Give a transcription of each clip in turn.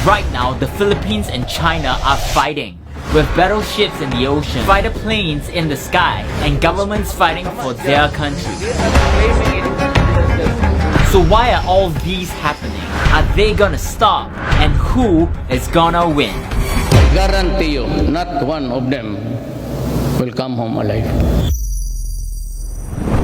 Right now, the Philippines and China are fighting, with battleships in the ocean, fighter planes in the sky, and governments fighting for their country. So why are all these happening? Are they gonna stop? And who is gonna win? I guarantee you, not one of them will come home alive.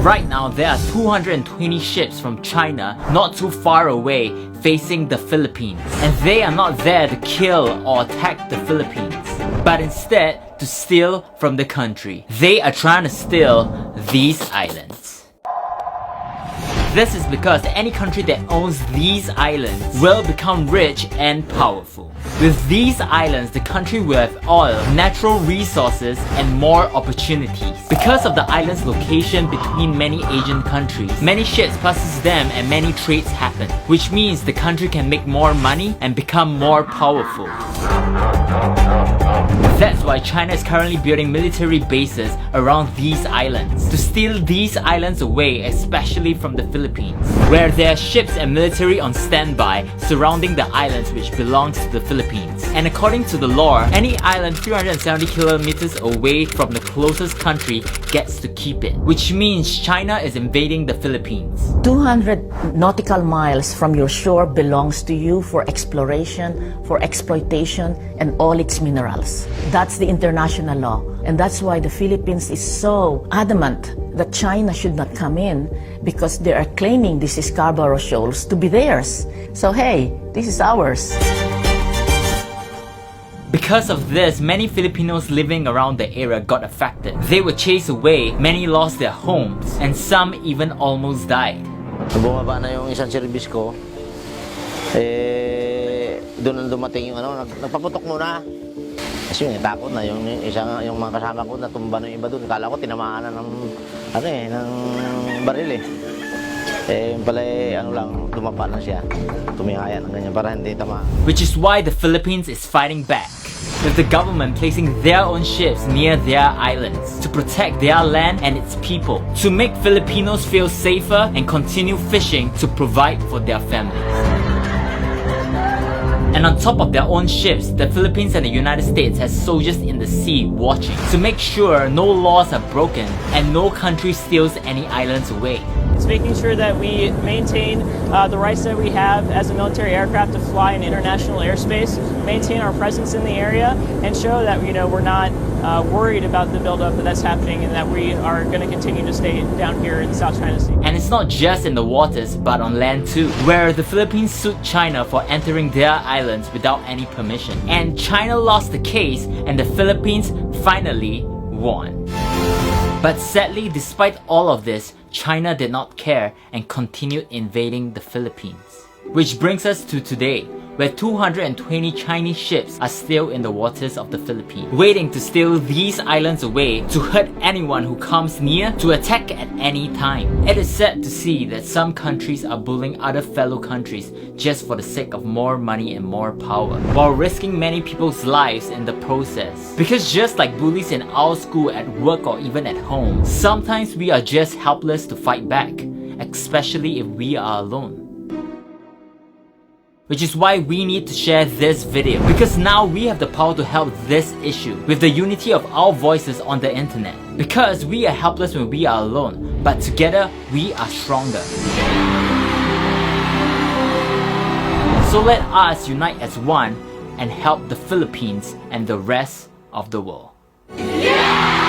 Right now, there are 220 ships from China not too far away facing the Philippines. And they are not there to kill or attack the Philippines, but instead to steal from the country. They are trying to steal these islands. This is because any country that owns these islands will become rich and powerful. With these islands, the country will have oil, natural resources, and more opportunities. Because of the island's location between many Asian countries, many ships passes them and many trades happen, which means the country can make more money and become more powerful. That's why China is currently building military bases around these islands to steal these islands away, especially from the Philippines, where there are ships and military on standby surrounding the islands which belongs to the Philippines. And according to the law, any island 370 kilometers away from the closest country gets to keep it, which means China is invading the Philippines. 200 nautical miles from your shore belongs to you for exploration, for exploitation, and all its minerals. That's the international law. And that's why the Philippines is so adamant that China should not come in, because they are claiming this Scarborough Shoals to be theirs. So hey, this is ours. Because of this, many Filipinos living around the area got affected. They were chased away, many lost their homes, and some even almost died. Bumaba na yung isang service ko, doon dumating yung nagpaputok muna. Kasi yung takot na yung mga kasama ko natumba ng iba doon. Kala ko tinamaan na ng baril eh. Yung pala dumapa lang siya. Tumihaya ng ganyan para hindi tama. Which is why the Philippines is fighting back, with the government placing their own ships near their islands to protect their land and its people, to make Filipinos feel safer and continue fishing to provide for their families. And on top of their own ships, the Philippines and the United States has soldiers in the sea watching to make sure no laws are broken and no country steals any islands away. It's making sure that we maintain the rights that we have as a military aircraft to fly in international airspace, maintain our presence in the area, and show that we're not worried about the buildup that's happening, and that we are going to continue to stay down here in the South China Sea. And it's not just in the waters, but on land too, where the Philippines sued China for entering their islands without any permission. And China lost the case, and the Philippines finally won. But sadly, despite all of this, China did not care and continued invading the Philippines. Which brings us to today, where 220 Chinese ships are still in the waters of the Philippines, waiting to steal these islands away, to hurt anyone who comes near, to attack at any time. It is sad to see that some countries are bullying other fellow countries just for the sake of more money and more power, while risking many people's lives in the process. Because just like bullies in our school, at work, or even at home, sometimes we are just helpless to fight back, especially if we are alone. Which is why we need to share this video, because now we have the power to help this issue with the unity of our voices on the internet. Because we are helpless when we are alone, but together we are stronger. So let us unite as one and help the Philippines and the rest of the world. Yeah!